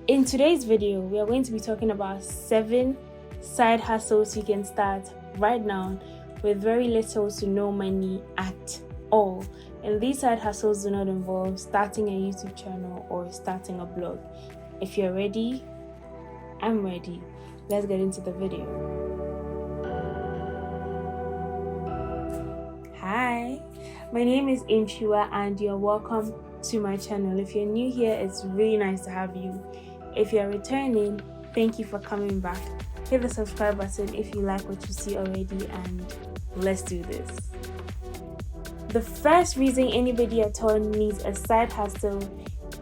In today's video, we are going to be talking about 7 side hustles you can start right now with very little to no money at all. And these side hustles do not involve starting a YouTube channel or starting a blog. If you're ready, I'm ready. Let's get into the video. Hi, my name is Antwiwaa and you're welcome to my channel. If you're new here, it's really nice to have you. If you're returning, thank you for coming back. Hit the subscribe button if you like what you see already, and let's do this. The first reason anybody at all needs a side hustle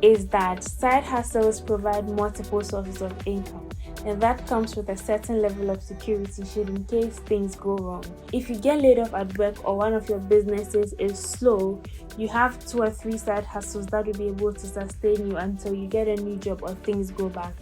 is that side hustles provide multiple sources of income, and that comes with a certain level of security should in case things go wrong. If you get laid off at work or one of your businesses is slow, you have 2 or 3 side hustles that will be able to sustain you until you get a new job or things go back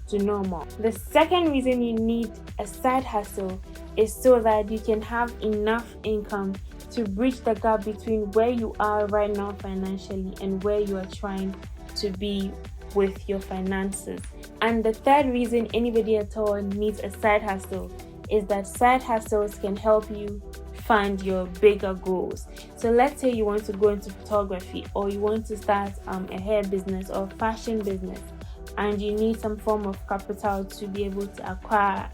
to normal. The second reason you need a side hustle is so that you can have enough income to bridge the gap between where you are right now financially and where you are trying to be with your finances. And the third reason anybody at all needs a side hustle is that side hustles can help you fund your bigger goals. So let's say you want to go into photography, or you want to start a hair business or fashion business, and you need some form of capital to be able to acquire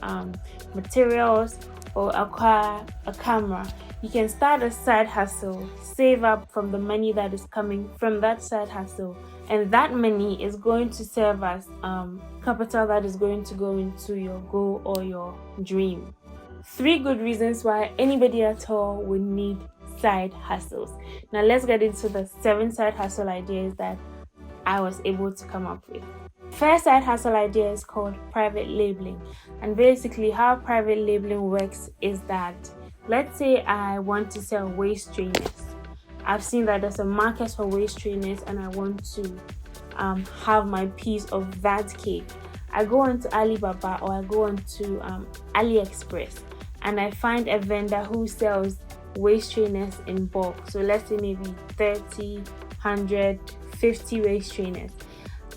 materials or acquire a camera. You can start a side hustle, save up from the money that is coming from that side hustle, and that money is going to serve as capital that is going to go into your goal or your dream. 3 good reasons why anybody at all would need side hustles. Now let's get into the 7 side hustle ideas that I was able to come up with. First side hustle idea is called private labeling, and basically how private labeling works is that, let's say I want to sell waist trainers. I've seen that there's a market for waist trainers and I want to have my piece of that cake. I go onto Alibaba or I go onto AliExpress and I find a vendor who sells waist trainers in bulk. So let's say maybe 30, 100, 50 waist trainers.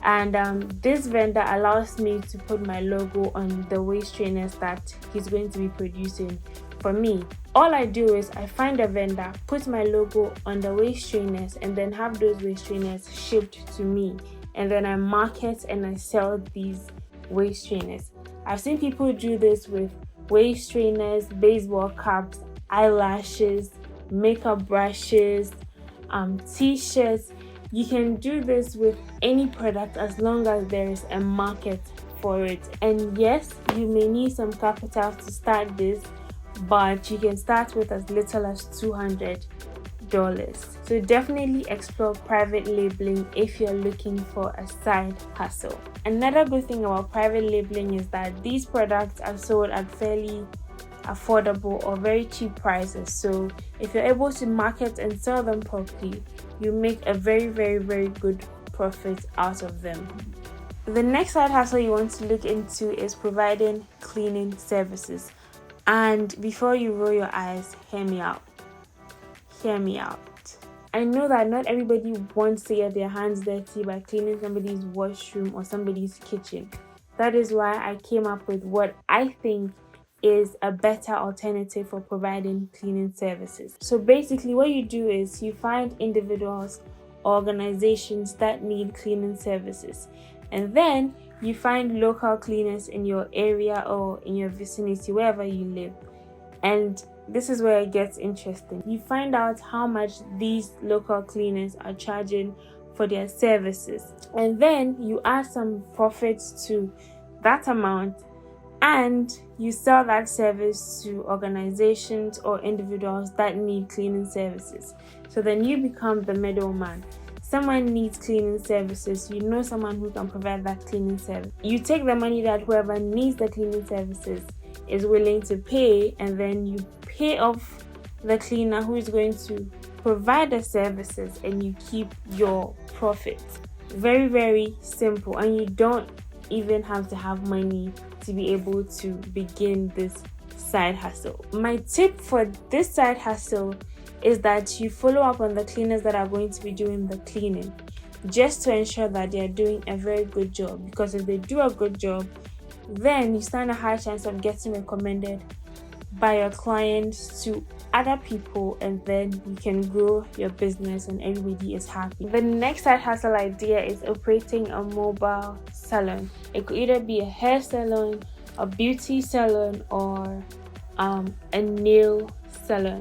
And this vendor allows me to put my logo on the waist trainers that he's going to be producing for me. All I do is I find a vendor, put my logo on the waist trainers, and then have those waist trainers shipped to me. And then I market and I sell these waist trainers. I've seen people do this with waist trainers, baseball caps, eyelashes, makeup brushes, t-shirts. You can do this with any product as long as there is a market for it. And yes, you may need some capital to start this, but you can start with as little as $200. So definitely explore private labeling if you're looking for a side hustle. Another good thing about private labeling is that these products are sold at fairly affordable or very cheap prices. So if you're able to market and sell them properly, you make a very good profit out of them. The next side hustle you want to look into is providing cleaning services. And before you roll your eyes, hear me out. I know that not everybody wants to get their hands dirty by cleaning somebody's washroom or somebody's kitchen. That is why I came up with what I think is a better alternative for providing cleaning services. So basically what you do is you find individuals, organizations that need cleaning services, and then you find local cleaners in your area or in your vicinity, wherever you live. And this is where it gets interesting. You find out how much these local cleaners are charging for their services, and then you add some profits to that amount, and you sell that service to organizations or individuals that need cleaning services. So then you become the middleman. Someone needs cleaning services, you know someone who can provide that cleaning service. You take the money that whoever needs the cleaning services is willing to pay, and then you pay off the cleaner who is going to provide the services, and you keep your profit. Very simple, and you don't even have to have money to be able to begin this side hustle. My tip for this side hustle is that you follow up on the cleaners that are going to be doing the cleaning. just to ensure that they are doing a very good job. Because if they do a good job, then you stand a high chance of getting recommended by your clients to other people, and then you can grow your business and everybody is happy. The next side hustle idea is operating a mobile salon. It could either be a hair salon, a beauty salon, or a nail salon.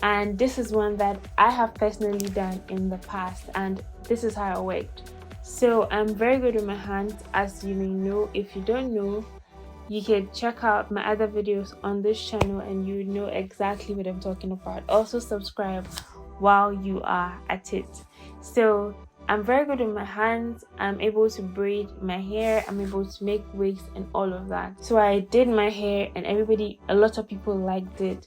And this is one that I have personally done in the past, and this is how it worked. So I'm very good with my hands, as you may know. If you don't know, you can check out my other videos on this channel and you know exactly what I'm talking about. Also subscribe while you are at it. So I'm very good with my hands. I'm able to braid my hair. I'm able to make wigs and all of that. So I did my hair and a lot of people liked it.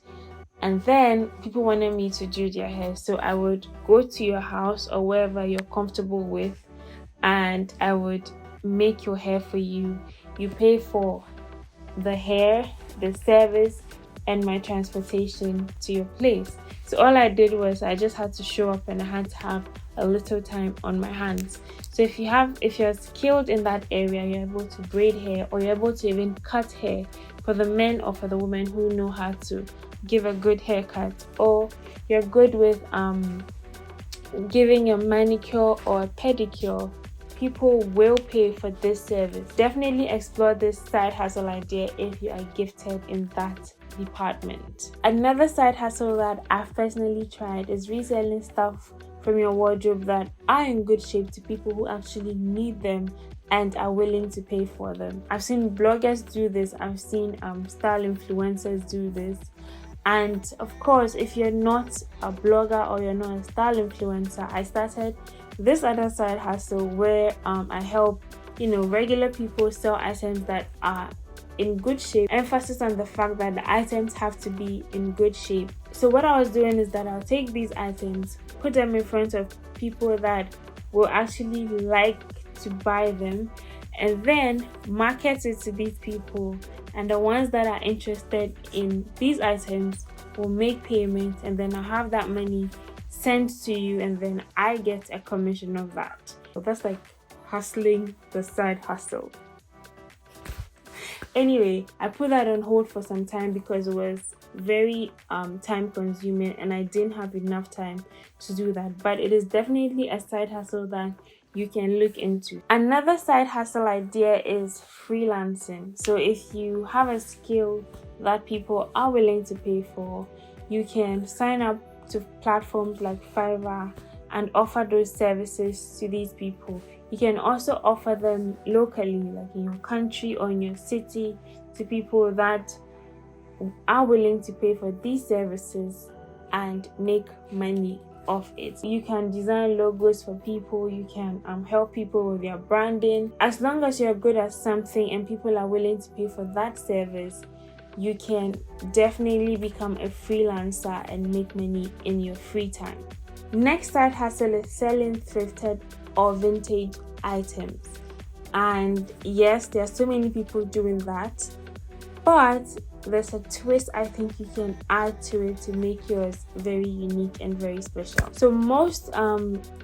And then people wanted me to do their hair. So I would go to your house or wherever you're comfortable with, and I would make your hair for you. You pay for the hair, the service, and my transportation to your place. So all I did was I just had to show up and I had to have a little time on my hands. So if you're skilled in that area, you're able to braid hair, or you're able to even cut hair for the men or for the women who know how to give a good haircut, or you're good with giving a manicure or a pedicure, people will pay for this service. Definitely explore this side hustle idea if you are gifted in that department. Another side hustle that I've personally tried is reselling stuff from your wardrobe that are in good shape to people who actually need them and are willing to pay for them. I've seen bloggers do this. I've seen style influencers do this. And of course, if you're not a blogger or you're not a style influencer, I started this other side hustle where I help regular people sell items that are in good shape. Emphasis on the fact that the items have to be in good shape. So what I was doing is that I'll take these items, put them in front of people that will actually like to buy them, and then market it to these people, and the ones that are interested in these items will make payment, and then I have that money sent to you, and then I get a commission of that. So that's like hustling the side hustle. Anyway, I put that on hold for some time because it was very time consuming and I didn't have enough time to do that. But it is definitely a side hustle that you can look into. Another side hustle idea is freelancing. So if you have a skill that people are willing to pay for, you can sign up to platforms like Fiverr and offer those services to these people. You can also offer them locally, like in your country or in your city, to people that are willing to pay for these services and make money off it. You can design logos for people, you can help people with their branding. As long as you're good at something and people are willing to pay for that service, you can definitely become a freelancer and make money in your free time. Next side hustle is selling thrifted or vintage items. And yes, there are so many people doing that, but there's a twist I think you can add to it to make yours very unique and very special. So most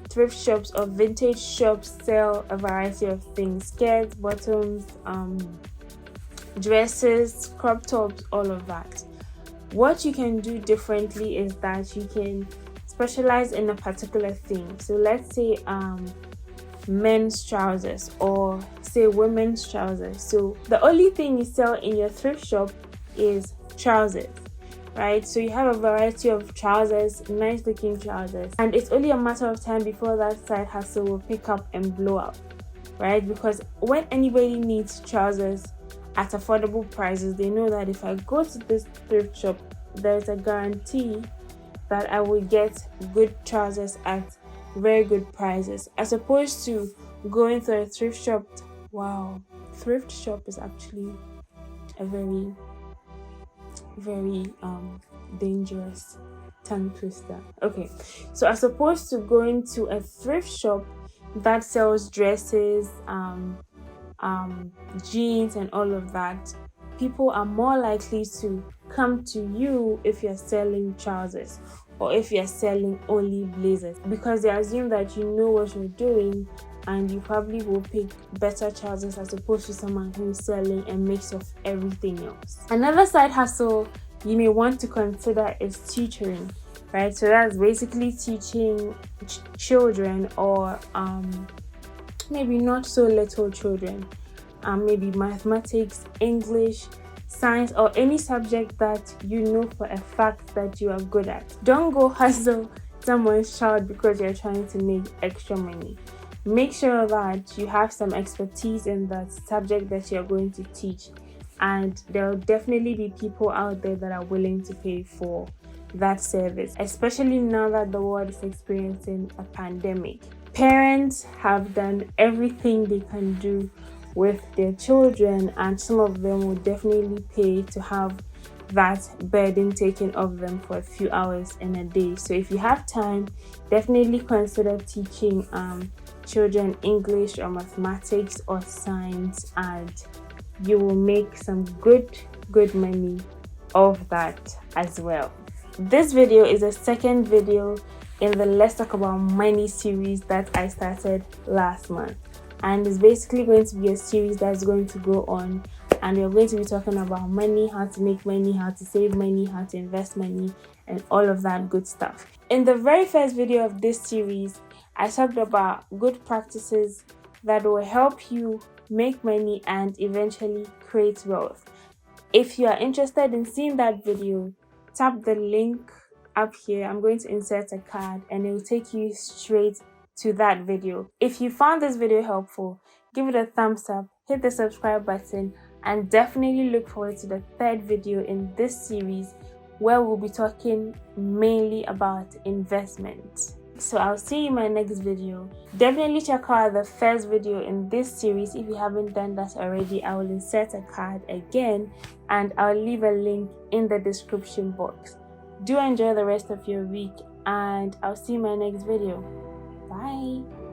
thrift shops or vintage shops sell a variety of things: skirts, bottoms, dresses, crop tops, all of that. What you can do differently is that you can specialize in a particular thing. So let's say men's trousers, or say women's trousers. So the only thing you sell in your thrift shop is trousers, right? So you have a variety of trousers, nice looking trousers, and it's only a matter of time before that side hustle will pick up and blow up, right? Because when anybody needs trousers at affordable prices, they know that if I go to this thrift shop, there's a guarantee that I will get good trousers at very good prices, as opposed to going to a thrift shop. Wow, thrift shop is actually a very dangerous tongue twister. Okay, so as opposed to going to a thrift shop that sells dresses, jeans and all of that, people are more likely to come to you if you're selling trousers, or if you're selling only blazers, because they assume that you know what you're doing and you probably will pick better trousers as opposed to someone who's selling a mix of everything else. Another side hustle you may want to consider is tutoring, right? So that's basically teaching children, or maybe not so little children, maybe mathematics, English, science, or any subject that you know for a fact that you are good at. Don't go hustle someone's child because you're trying to make extra money. Make sure that you have some expertise in that subject that you're going to teach, and there will definitely be people out there that are willing to pay for that service, especially now that the world is experiencing a pandemic. Parents have done everything they can do with their children, and some of them will definitely pay to have that burden taken off them for a few hours in a day. So if you have time, definitely consider teaching children English or mathematics or science, and you will make some good money of that as well. This video is a second video in the Let's Talk About Money series that I started last month, and it's basically going to be a series that's going to go on, and we're going to be talking about money, how to make money, how to save money, how to invest money, and all of that good stuff. In the very first video of this series, I talked about good practices that will help you make money and eventually create wealth. If you are interested in seeing that video, tap the link up here. I'm going to insert a card and it will take you straight to that video. If you found this video helpful, give it a thumbs up, hit the subscribe button, and definitely look forward to the third video in this series, where we'll be talking mainly about investment. So I'll see you in my next video. Definitely check out the first video in this series if you haven't done that already. I will insert a card again, and I'll leave a link in the description box. Do enjoy the rest of your week, and I'll see you in my next video. Bye.